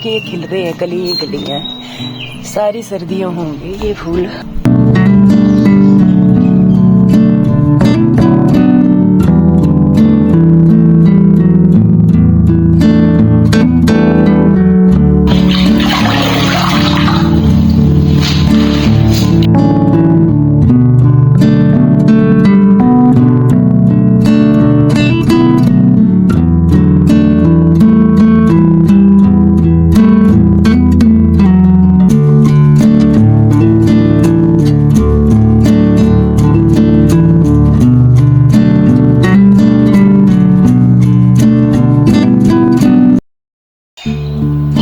के खिल रहे हैं कली कलियां, सारी सर्दियों होंगे ये फूल।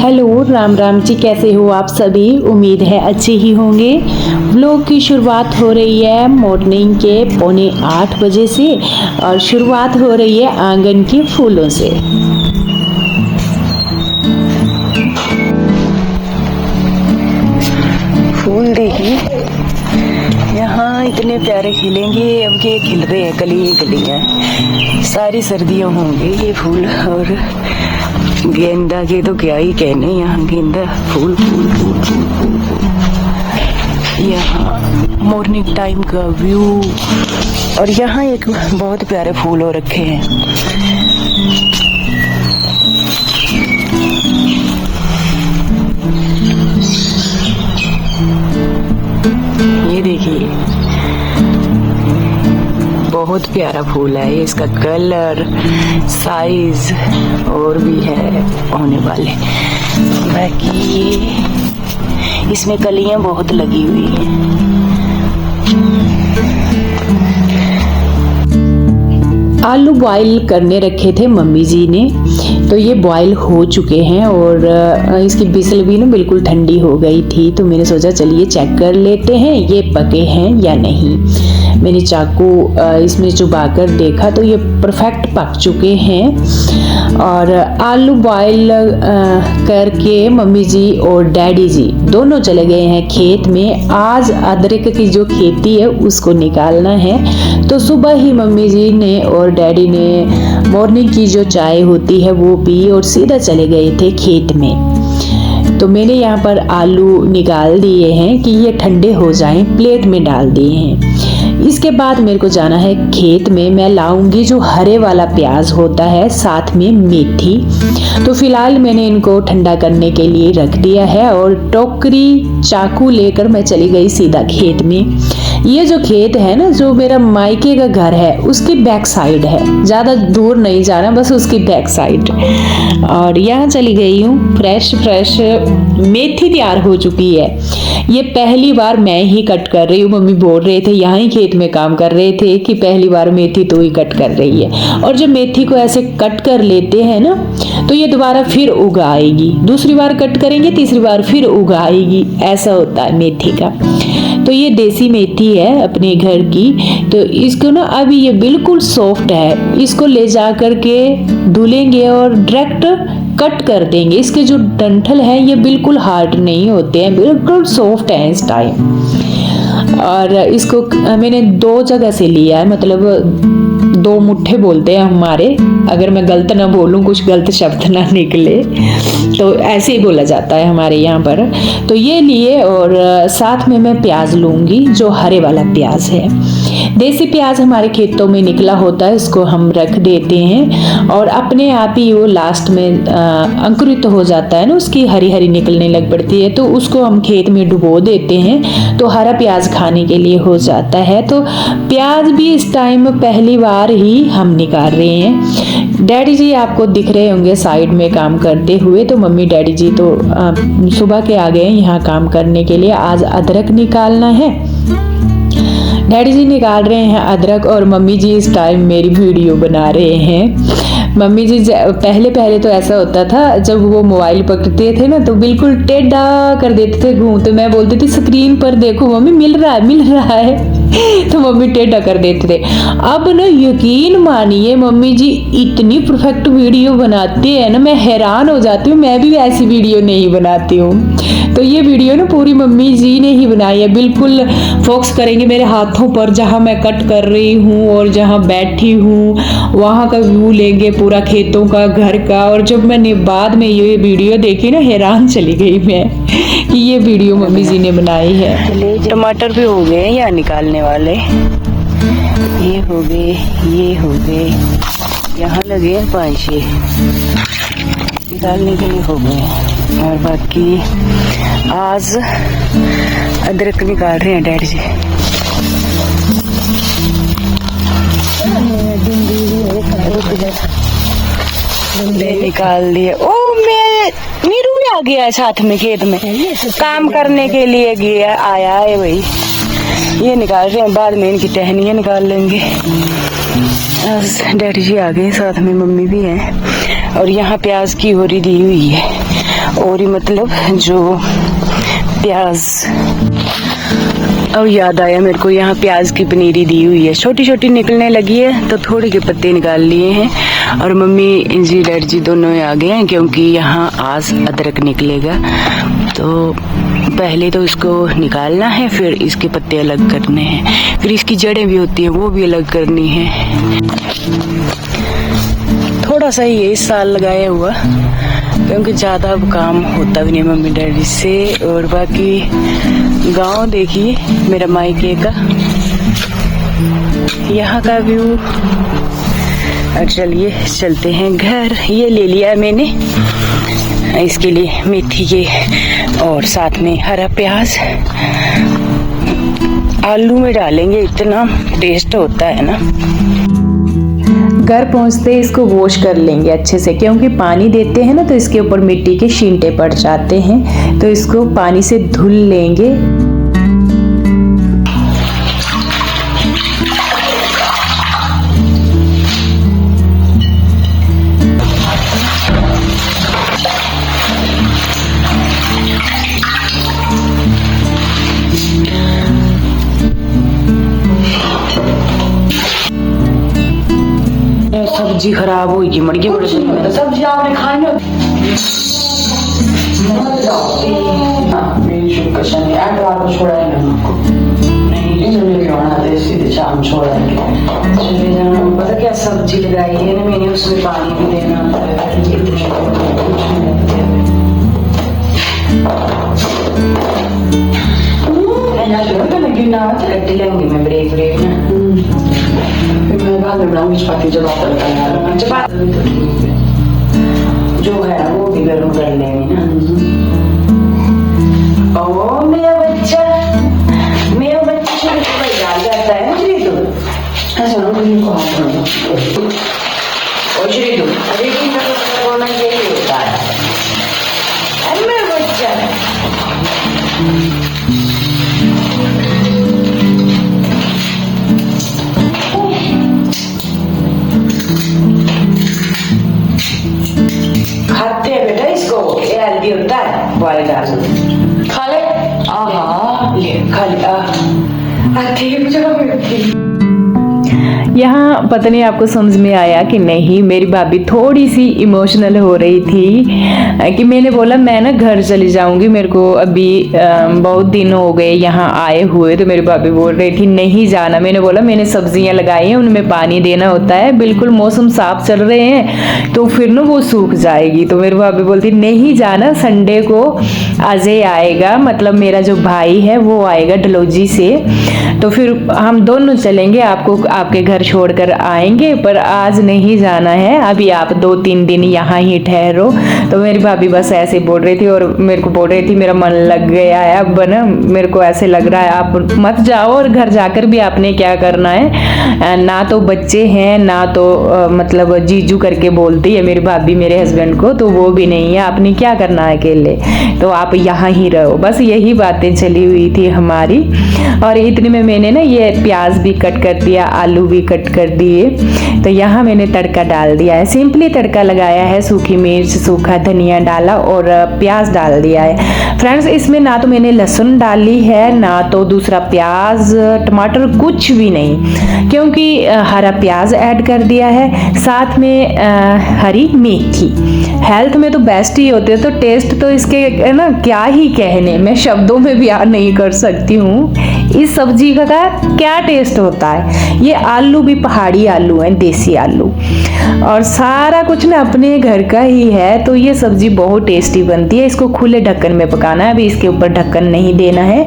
हेलो राम राम जी, कैसे हो आप सभी। उम्मीद है अच्छे ही होंगे। व्लॉग की शुरुआत हो रही है मॉर्निंग के 7:45 बजे से और शुरुआत हो रही है आंगन के फूलों से। फूल देखिए यहाँ इतने प्यारे खिलेंगे, अब के खिल रहे हैं कली कलियां, सारी सर्दियों होंगे ये फूल। और गेंदा के तो क्या ही कहने, यहाँ गेंदा फूल फूल फूल फूल फूल फूल। यहाँ मॉर्निंग टाइम का व्यू, और यहाँ एक बहुत प्यारे फूल हो रखे हैं। ये देखिए बहुत प्यारा फूल है ये, इसका कलर साइज और भी है होने वाले। बाकी ये इसमें कलियां बहुत लगी हुई हैं। आलू बॉईल करने रखे थे मम्मी जी ने, तो ये बॉईल हो चुके हैं और इसकी बिसल भी ना बिल्कुल ठंडी हो गई थी। तो मैंने सोचा चलिए चेक कर लेते हैं ये पके हैं या नहीं। मैंने चाकू इसमें चुबाकर देखा तो ये परफेक्ट पक चुके हैं। और आलू बॉईल करके मम्मी जी और डैडी जी दोनों चले गए हैं खेत में। आज अदरक की जो खेती है उसको निकालना है। तो सुबह ही मम्मी जी ने और डैडी ने मॉर्निंग की जो चाय होती है वो पी और सीधा चले गए थे खेत में। तो मैंने यहाँ पर आलू निकाल दिए हैं कि ये ठंडे हो जाएं, प्लेट में डाल दिए हैं। इसके बाद मेरे को जाना है खेत में। मैं लाऊंगी जो हरे वाला प्याज होता है, साथ में मेथी। तो फिलहाल मैंने इनको ठंडा करने के लिए रख दिया है और टोकरी चाकू लेकर मैं चली गई सीधा खेत में। ये जो खेत है ना, जो मेरा मायके का घर है उसकी बैक साइड है, ज़्यादा दूर नहीं जाना, बस उसकी बैक साइड। और यहाँ चली गई हूँ। फ्रेश फ्रेश मेथी तैयार हो चुकी है। ये पहली बार मैं ही कट कर रही हूँ। मम्मी बोल रहे थे, यहाँ ही खेत में काम कर रहे थे कि पहली बार मेथी तो ही कट कर रही है। और जब मेथी को ऐसे कट कर लेते हैं ना तो ये दोबारा फिर उगा आएगी। दूसरी बार कट करेंगे, तीसरी बार फिर उगा आएगी। ऐसा होता है मेथी का। तो ये देसी मेथी है अपने घर की। तो इसको ना अभी ये बिल्कुल सॉफ्ट है, इसको ले जा करके धुलेंगे और डायरेक्ट कट कर देंगे। इसके जो डंठल है ये बिल्कुल हार्ड नहीं होते हैं, बिल्कुल सॉफ्ट है इस टाइम। और इसको मैंने 2 जगह से लिया है, मतलब 2 मुट्ठे बोलते हैं हमारे, अगर मैं गलत ना बोलूँ, कुछ गलत शब्द ना निकले तो ऐसे ही बोला जाता है हमारे यहाँ पर। तो ये लिए और साथ में मैं प्याज लूँगी जो हरे वाला प्याज है। देसी प्याज हमारे खेतों में निकला होता है, इसको हम रख देते हैं और अपने आप ही वो लास्ट में अंकुरित हो जाता है ना, उसकी हरी हरी निकलने लग पड़ती है। तो उसको हम खेत में डुबो देते हैं तो हरा प्याज खाने के लिए हो जाता है। तो प्याज भी इस टाइम पहली बार ही हम निकाल रहे हैं। डैडी जी आपको दिख रहे होंगे साइड में काम करते हुए। तो मम्मी डैडी जी तो सुबह के आ गए हैं यहाँ काम करने के लिए। आज अदरक निकालना है। डैडी जी निकाल रहे हैं अदरक और मम्मी जी इस टाइम मेरी वीडियो बना रहे हैं। मम्मी जी पहले तो ऐसा होता था, जब वो मोबाइल पकड़ते थे ना तो बिल्कुल टेढ़ा कर देते थे घूम। तो मैं बोलती थी स्क्रीन पर देखो मम्मी, मिल रहा है तो मम्मी टेढ़ा कर देते थे। अब ना यकीन मानिए मम्मी जी इतनी परफेक्ट वीडियो बनाते हैं ना, मैं हैरान हो जाती हूँ। मैं भी ऐसी वीडियो नहीं बनाती हूँ। तो ये वीडियो ना पूरी मम्मी जी ने ही बनाई है। बिल्कुल फोकस करेंगे मेरे हाथों पर, जहाँ मैं कट कर रही हूँ और जहाँ बैठी हूँ वहाँ का व्यू लेंगे, पूरा खेतों का, घर का। और जब मैंने बाद में ये वीडियो देखी ना, हैरान चली गई मैं कि ये वीडियो मम्मी जी ने बनाई है। टमाटर भी हो गए यहाँ निकालने वाले, ये हो गए, ये हो गए, यहाँ लगे हैं 5-6 निकालने के लिए हो गए। और बाकी आज अदरक निकाल रहे हैं डैडी जी। निकाल दिए। ओ मैं नीरू भी आ गया है साथ में, खेत में काम करने के लिए गया आया है भाई। ये निकाल रहे हैं, बाद में इनकी टहनियाँ निकाल लेंगे। डैडी जी आ गए, साथ में मम्मी भी है। और यहाँ प्याज की ओरी दी हुई है, ओरी मतलब जो प्याज। और याद आया मेरे को, यहाँ प्याज की पनीरी दी हुई है, छोटी छोटी निकलने लगी है तो थोड़ी के पत्ते निकाल लिए हैं। और मम्मी जी डैडी जी दोनों आ गए हैं, क्योंकि यहाँ आज अदरक निकलेगा। तो पहले तो इसको निकालना है, फिर इसके पत्ते अलग करने हैं, फिर इसकी जड़ें भी होती हैं वो भी अलग करनी है। थोड़ा सा ही है इस साल लगाया हुआ, क्योंकि ज़्यादा अब काम होता भी नहीं मम्मी डैडी से। और बाकी गांव देखिए मेरा मायके का, यहाँ का व्यू। और चलिए चलते हैं घर। ये ले लिया मैंने इसके लिए मेथी के, और साथ में हरा प्याज आलू में डालेंगे, इतना टेस्ट होता है ना। घर पहुंचते इसको वॉश कर लेंगे अच्छे से, क्योंकि पानी देते हैं ना तो इसके ऊपर मिट्टी के छींटे पड़ जाते हैं, तो इसको पानी से धुल लेंगे। सब्जी खराब होगी, मर गई बड़ी सब्जी आपने खाई ना। मेरी शुक्र शनि एतवार को छोड़ाएंगे हमको, नहीं लेके आना था, सीधे शाम छोड़ाएंगे। चले जाना। पता क्या सब्जी लगाई है ना मैंने, उसमें पानी भी देना होता है। कट्टी लेंगे मैं ब्रेक ना, फिर मैं बाद में बनाऊंगी चपाती। जब आप चपाती तो ठीक है, जो है वो भी गर्म कर लेंगे ना। ओ मेरा बच्चा शुरू से डाल जाता है मुझे तो ऐसा ना, मुझे को हाथ में और श्री तो अरे बोलना यही होता है। अरे मेरा बच्चा खाते हैं बेटा इसको, ये हेल्दी होता है। बॉयल दाल खा ले, ले खा ले। ठीक जो यहाँ पता नहीं आपको समझ में आया कि नहीं, मेरी भाभी थोड़ी सी इमोशनल हो रही थी कि मैंने बोला मैं ना घर चली जाऊंगी, मेरे को अभी बहुत दिन हो गए यहाँ आए हुए। तो मेरी भाभी बोल रही थी नहीं जाना। मैंने बोला मैंने सब्जियाँ लगाई हैं, उनमें पानी देना होता है, बिल्कुल मौसम साफ चल रहे हैं तो फिर ना वो सूख जाएगी। तो मेरी भाभी बोलती नहीं जाना, संडे को अजय आएगा, मतलब मेरा जो भाई है वो आएगा डलोजी से, तो फिर हम दोनों चलेंगे, आपको आपके घर छोड़कर आएंगे, पर आज नहीं जाना है, अभी आप 2-3 दिन यहाँ ही ठहरो। तो मेरी भाभी बस ऐसे बोल रही थी और मेरे को बोल रही थी मेरा मन लग गया है अब ना, मेरे को ऐसे लग रहा है आप मत जाओ, और घर जाकर भी आपने क्या करना है, ना तो बच्चे हैं ना तो मतलब जीजू करके बोलती है मेरी भाभी मेरे हस्बैंड को, तो वो भी नहीं है, आपने क्या करना है अकेले, तो आप यहाँ ही रहो। बस यही बातें चली हुई थी हमारी। और इतने में मैंने ना ये प्याज भी कट कर दिया, आलू भी कट कर दिए। तो यहाँ मैंने तड़का डाल दिया है, सिंपली तड़का लगाया है, सूखी मिर्च, सूखा धनिया डाला और प्याज डाल दिया है। फ्रेंड्स, इसमें ना तो मैंने लहसुन डाली है, ना तो दूसरा प्याज टमाटर, कुछ भी नहीं, क्योंकि हरा प्याज ऐड कर दिया है, साथ में हरी मेथी। हेल्थ में तो बेस्ट ही होते हैं, तो टेस्ट तो इसके है ना क्या ही कहने, मैं शब्दों में बयान नहीं कर सकती हूँ इस सब्जी का क्या टेस्ट होता है। ये आलू भी पहाड़ी आलू हैं, देसी आलू, और सारा कुछ ना अपने घर का ही है, तो ये सब्जी बहुत टेस्टी बनती है। इसको खुले ढक्कन में पकाना है, अभी इसके ऊपर ढक्कन नहीं देना है,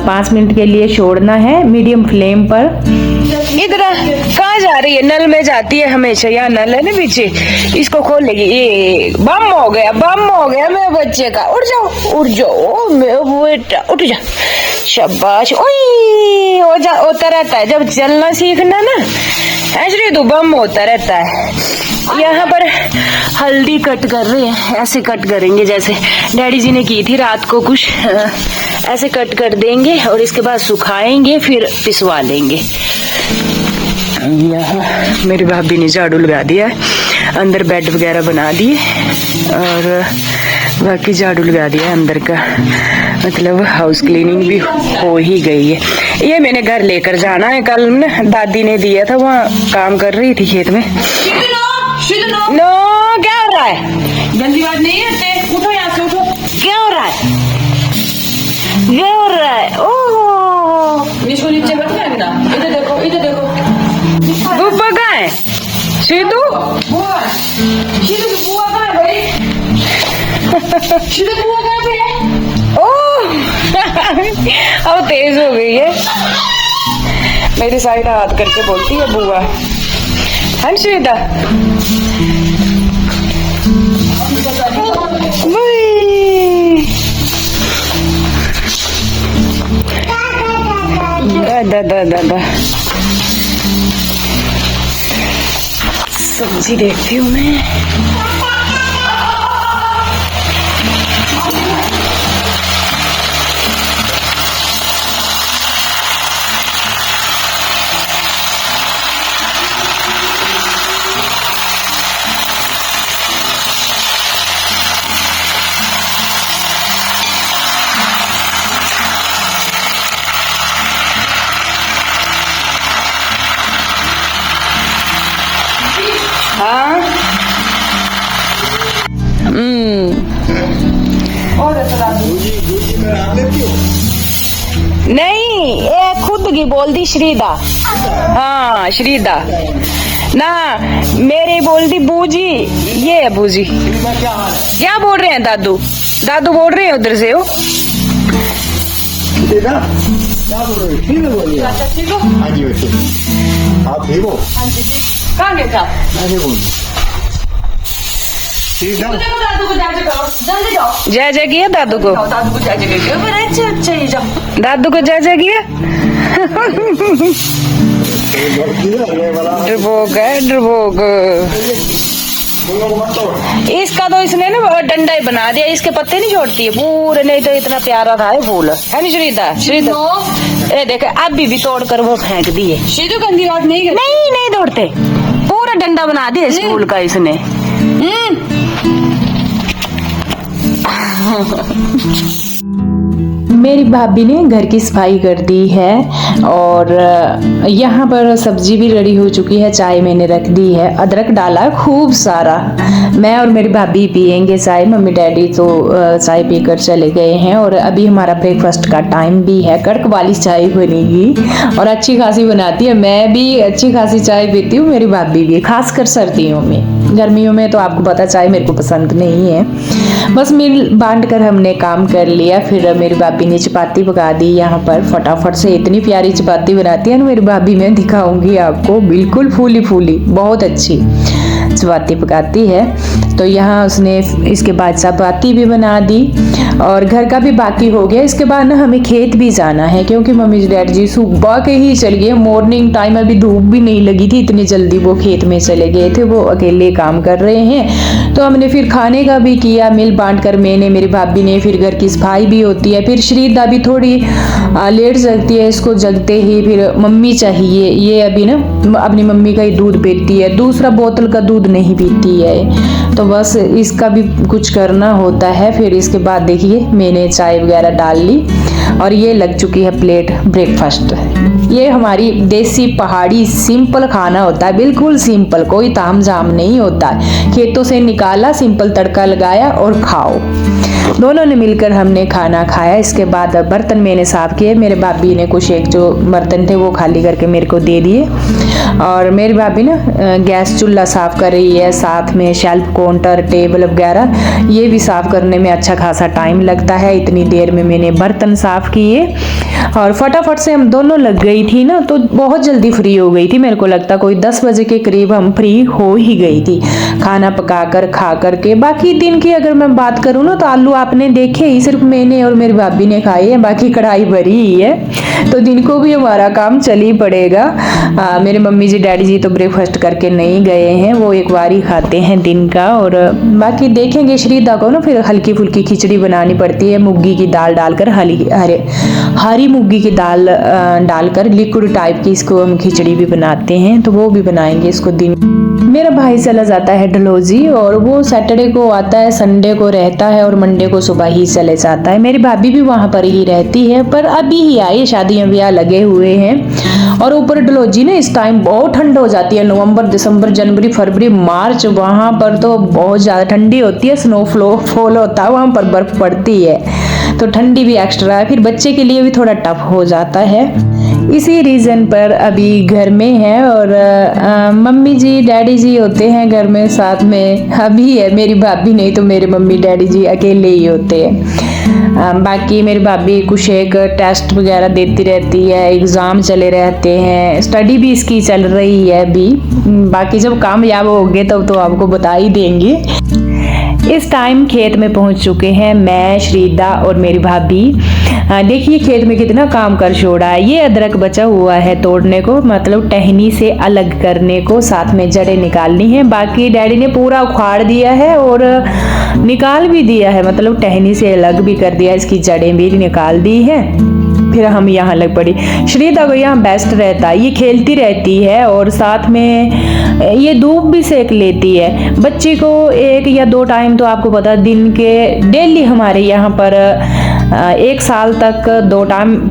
5 मिनट के लिए छोड़ना है मीडियम फ्लेम पर। इधर कहाँ जा रही है? नल में जाती है हमेशा, यहाँ नल है ना पीछे, इसको खोल लेगी। ये बम हो गया मेरे बच्चे का। उठ जाओ मेरा बेटा, उठ जा, शाबाश। ओए हो जा, होता रहता है जब चलना सीखना ना, ऐसे तो बम होता रहता है। यहाँ पर हल्दी कट कर रहे हैं, ऐसे कट करेंगे जैसे डैडी जी ने की थी रात को, कुछ ऐसे कट कर देंगे और इसके बाद सुखाएंगे, फिर पिसवा लेंगे। यहाँ मेरी भाभी ने झाड़ू लगा दिया है, अंदर बेड वगैरह बना दिए और बाकी झाड़ू लगा दिया है अंदर का, मतलब हाउस क्लीनिंग भी हो ही गई है। ये मैंने घर लेकर जाना है, कल ना दादी ने दिया था, वहाँ काम कर रही थी खेत में। नो, क्या हो रहा है? गंदी बात नहीं है, उठो यहाँ से, उठो। क्या हो रहा है? ओह, इसको नीचे बैठ फेंकना। इधर देखो, बुआ कहाँ है? सीधू बुआ, सीधू की बुआ कहाँ है भाई? सीधू बुआ कहाँ पे है? ओह अब तेज हो गई है, मेरी साइड हाथ करके बोलती है बुआ। हाँ श्वेता, दादा सब्जी देखती हूँ मैं। हाँ, नहीं, ये खुद की बोल दी श्रीदा। हाँ श्रीदा ना, मेरी बोल दी बूजी, ये है बूजी। क्या बोल रहे हैं दादू? दादू बोल रहे हैं उधर से हो। क्या बोल रहे हो? ठीक है, बोलिए। हाँ जी बच्चे, आप ठीक हो? कहाँ गए था? ऐसे बोलिए। ठीक है, दादू को जय करो, जल्दी जाओ। जय जय किया दादू को? दादू को जय करो, अच्छा ये जाओ। दादू को जय जय किया। डरपोक है, डरपोक। इसका तो इसने ना डंडा ही बना दिया, इसके पत्ते नहीं छोड़ती है पूरे, नहीं तो इतना प्यारा था ये फूल, है नहीं श्रीदा? श्रीदा ये देखे अभी भी तोड़ कर वो फेंक दिए। सीधू गंदी बात नहीं करती। नहीं तोड़ते, पूरा डंडा बना दिया इस फूल का इसने। मेरी भाभी ने घर की सफाई कर दी है और यहाँ पर सब्जी भी रेडी हो चुकी है, चाय मैंने रख दी है, अदरक डाला खूब सारा। मैं और मेरी भाभी पियेंगे चाय, मम्मी डैडी तो चाय पीकर चले गए हैं और अभी हमारा ब्रेकफास्ट का टाइम भी है। कड़क वाली चाय बनेगी और अच्छी खासी बनाती है, मैं भी अच्छी खासी चाय पीती हूँ, मेरी भाभी भी, खासकर सर्दियों में। गर्मियों में तो आपको पता चाय मेरे को पसंद नहीं है। बस मिल बांट कर हमने काम कर लिया। फिर मेरी भाभी ने चपाती पका दी यहाँ पर फटाफट से, इतनी प्यारी चपाती बनाती है ना मेरी भाभी, मैं दिखाऊंगी आपको, बिल्कुल फूली फूली, बहुत अच्छी चपाती पकाती है। तो यहाँ उसने इसके बाद चपाती भी बना दी और घर का भी बाकी हो गया। इसके बाद ना हमें खेत भी जाना है, क्योंकि मम्मी डैडी जी सुबह के ही चल गए, मॉर्निंग टाइम, अभी धूप भी नहीं लगी थी, इतनी जल्दी वो खेत में चले गए थे। वो अकेले काम कर रहे हैं। तो हमने फिर खाने का भी किया, मिल बांट कर, मैंने, मेरी भाभी ने। फिर घर की सफाई भी होती है। फिर श्रीदा भी थोड़ी लेट जगती है, इसको जगते ही फिर मम्मी चाहिए। ये अभी ना अपनी मम्मी का ही दूध पीती है, दूसरा बोतल का दूध नहीं पीती है। तो बस इसका भी कुछ करना होता है। फिर इसके बाद देखिए मैंने चाय वगैरह डाल ली और ये लग चुकी है प्लेट ब्रेकफास्ट। ये हमारी देसी पहाड़ी सिंपल खाना होता है, बिल्कुल सिंपल, कोई तामझाम नहीं होता। खेतों से निकाला, सिंपल तड़का लगाया और खाओ। दोनों ने मिलकर हमने खाना खाया। इसके बाद बर्तन मैंने साफ किए, मेरे भाभी ने कुछ एक जो बर्तन थे वो खाली करके मेरे को दे दिए। और मेरी भाभी ना गैस चूल्हा साफ कर रही है, साथ में शेल्फ, काउंटर, टेबल वगैरह, ये भी साफ करने में अच्छा खासा टाइम लगता है। इतनी देर में मैंने बर्तन साफ किए और फटाफट से हम दोनों लग गई थी ना, तो बहुत जल्दी फ्री हो गई थी। मेरे को लगता कोई 10 बजे के करीब हम फ्री हो ही गई थी, खाना पका कर खा करके। बाकी दिन की अगर मैं बात करूँ ना, तो आलू आपने देखे ही, सिर्फ मैंने और मेरी भाभी ने खाए हैं, बाकी कढ़ाई भरी ही है। तो दिन को भी हमारा काम चल ही पड़ेगा। मेरे मम्मी जी डैडी जी तो ब्रेकफास्ट करके नहीं गए हैं, वो एक बार ही खाते हैं दिन का। और बाकी देखेंगे श्रीदा को ना फिर हल्की फुल्की खिचड़ी बनानी पड़ती है, मूंगी की दाल डालकर, हरी मूंगी की दाल डालकर लिक्विड टाइप की इसको हम खिचड़ी भी बनाते हैं, तो वो भी बनाएंगे इसको दिन। मेरा भाई चला जाता है डलहौजी और वो सैटरडे को आता है, संडे को रहता है और मंडे को सुबह ही चले जाता है। मेरी भाभी भी वहाँ पर ही रहती है, पर अभी ही आई, शादियाँ ब्याह लगे हुए हैं। और ऊपर डलहौजी ना इस टाइम बहुत ठंड हो जाती है, नवंबर, दिसंबर, जनवरी, फरवरी, मार्च, वहाँ पर तो बहुत ज़्यादा ठंडी होती है, स्नोफॉल होता है, वहाँ पर बर्फ पड़ती है, तो ठंडी भी एक्स्ट्रा है। फिर बच्चे के लिए भी थोड़ा टफ हो जाता है। इसी रीज़न पर अभी घर में है और मम्मी जी डैडी जी होते हैं घर में साथ में। अभी है मेरी भाभी, नहीं तो मेरे मम्मी डैडी जी अकेले ही होते हैं। बाकी मेरी भाभी कुछ एक टेस्ट वगैरह देती रहती है, एग्ज़ाम चले रहते हैं, स्टडी भी इसकी चल रही है अभी। बाकी जब कामयाब होंगे तब तो आपको बता ही देंगे। इस टाइम खेत में पहुंच चुके हैं मैं, श्रीदा और मेरी भाभी। देखिए खेत में कितना काम कर छोड़ा है। ये अदरक बचा हुआ है तोड़ने को, मतलब टहनी से अलग करने को, साथ में जड़ें निकालनी है। बाकी डैडी ने पूरा उखाड़ दिया है और निकाल भी दिया है, मतलब टहनी से अलग भी कर दिया, इसकी जड़ें भी निकाल दी है। फिर हम यहाँ लग पड़ी। श्रीदा को यहाँ बेस्ट रहता है, ये खेलती रहती है और साथ में ये धूप भी सेक लेती है। बच्ची को 1 या 2 टाइम तो आपको पता दिन के डेली हमारे यहाँ पर 1 साल तक 2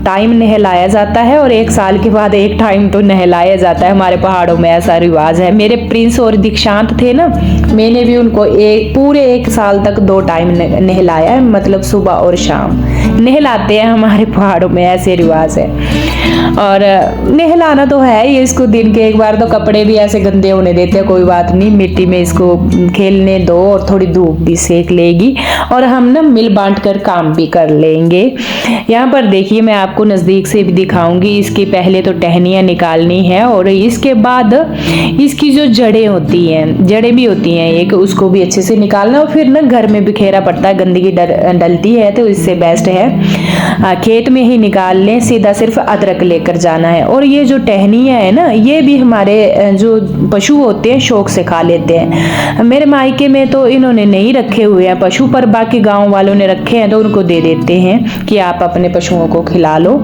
टाइम नहलाया जाता है और 1 साल के बाद 1 टाइम तो नहलाया जाता है। हमारे पहाड़ों में ऐसा रिवाज है। मेरे प्रिंस और दीक्षांत थे ना, मैंने भी उनको पूरे 1 साल तक 2 टाइम नहलाया है, मतलब सुबह और शाम नहलाते हैं। हमारे पहाड़ों में ऐसे रिवाज है और नहलाना तो है ही इसको दिन के 1 बार। तो कपड़े भी ऐसे गंदे होने देते हैं, कोई बात नहीं, मिट्टी में इसको खेलने दो और थोड़ी धूप भी सेक लेगी और हम ना मिल बांट कर काम भी कर लेंगे। यहाँ पर देखिए मैं आपको नज़दीक से भी दिखाऊंगी। इसकी पहले तो टहनियाँ निकालनी है और इसके बाद इसकी जो जड़ें होती हैं, जड़ें भी होती हैं एक, उसको भी अच्छे से निकालना। और फिर ना घर में बिखेरा पड़ता है, गंदगी डलती है, तो इससे बेस्ट है खेत में ही निकाल लें, सीधा सिर्फ अदरक लेकर जाना है। और ये जो टहनियाँ है ना, ये भी हमारे जो पशु होते हैं शौक से खा लेते हैं। मेरे मायके में तो इन्होंने नहीं रखे हुए हैं पशु, पर बाकी गांव वालों ने रखे हैं तो उनको दे देते हैं कि आप अपने पशुओं को खिला लो।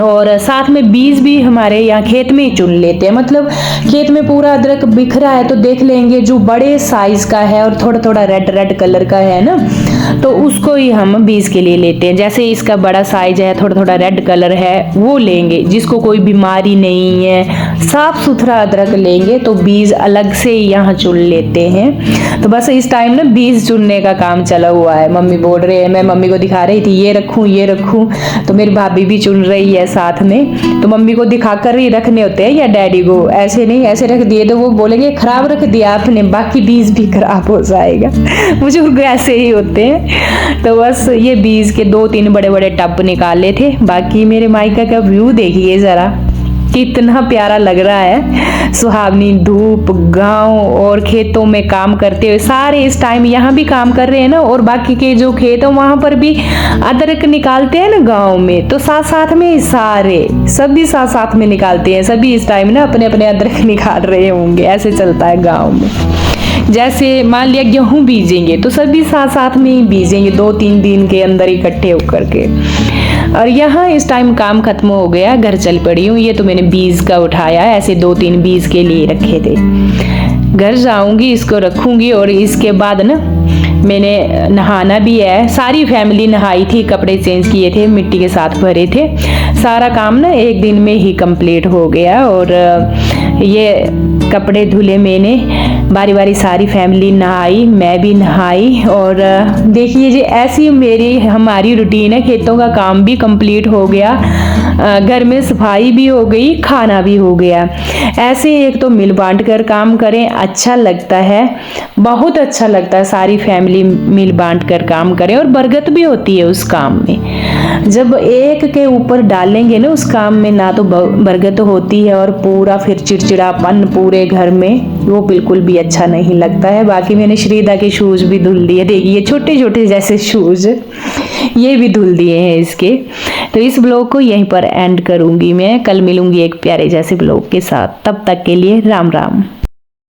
और साथ में बीज भी हमारे यहाँ खेत में ही चुन लेते हैं, मतलब खेत में पूरा अदरक बिखरा है तो देख लेंगे जो बड़े साइज का है और थोड़ा थोड़ा रेड कलर का है ना, तो उसको ही हम बीज के लिए लेते हैं। जैसे इसका बड़ा साइज है, थोड़ा थोड़ा रेड कलर है, वो लेंगे। जिसको कोई बीमारी नहीं है, साफ सुथरा अदरक लेंगे तो बीज अलग से ही यहाँ चुन लेते हैं। तो बस इस टाइम ना बीज चुनने का काम चला हुआ है। मम्मी बोल रहे हैं, मैं मम्मी को दिखा रही थी ये रखूं, तो मेरी भाभी भी चुन रही है साथ में। तो मम्मी को दिखाकर ही रखने होते हैं या डैडी को, ऐसे नहीं, ऐसे रख दिए तो वो बोलेंगे खराब रख दिया आपने, बाकी बीज भी खराब हो जाएगा। बुजुर्ग ऐसे ही होते हैं। तो बस ये बीज के 2-3 बड़े बड़े टब निकाले थे। बाकी मेरे मायका का व्यू देखिए जरा, कितना प्यारा लग रहा है। सुहावनी धूप, गांव और खेतों में काम करते हुए सारे इस टाइम यहाँ भी काम कर रहे हैं ना, और बाकी के जो खेत है वहां पर भी अदरक निकालते हैं ना गांव में, तो साथ साथ में सारे सभी साथ साथ में निकालते हैं। सभी इस टाइम ना अपने अपने अदरक निकाल रहे होंगे। ऐसे चलता है गाँव में। जैसे मान लिया गेहूं बीजेंगे तो सभी साथ साथ में ही बीजेंगे 2-3 दिन के अंदर इकट्ठे होकर के। और यहाँ इस टाइम काम खत्म हो गया, घर चल पड़ी हूँ। ये तो मैंने बीज का उठाया, ऐसे 2-3 बीज के लिए रखे थे। घर जाऊंगी, इसको रखूंगी और इसके बाद ना मैंने नहाना भी है। सारी फैमिली नहाई थी, कपड़े चेंज किए थे, मिट्टी के साथ भरे थे। सारा काम ना एक दिन में ही कंप्लीट हो गया। और ये कपड़े धुले मैंने, बारी बारी सारी फैमिली नहाई, मैं भी नहाई। और देखिए जी ऐसी हमारी रूटीन है। खेतों का काम भी कंप्लीट हो गया, घर में सफाई भी हो गई, खाना भी हो गया। ऐसे एक तो मिल बांट कर काम करें, अच्छा लगता है, बहुत अच्छा लगता है। सारी फैमिली मिल बांट कर काम करें और बरकत भी होती है उस काम में। जब एक के ऊपर डालेंगे ना उस काम में, ना तो बरकत होती है और पूरा फिर चिड़चिड़ापन पूरे घर में, वो बिल्कुल भी अच्छा नहीं लगता है। बाकी मैंने श्रीदा के शूज भी धुल दिए, देखिए छोटे छोटे जैसे शूज, ये भी धुल दिए हैं इसके। तो इस ब्लॉग को यहीं पर एंड करूंगी मैं। कल मिलूंगी एक प्यारे जैसे ब्लॉग के साथ। तब तक के लिए राम राम।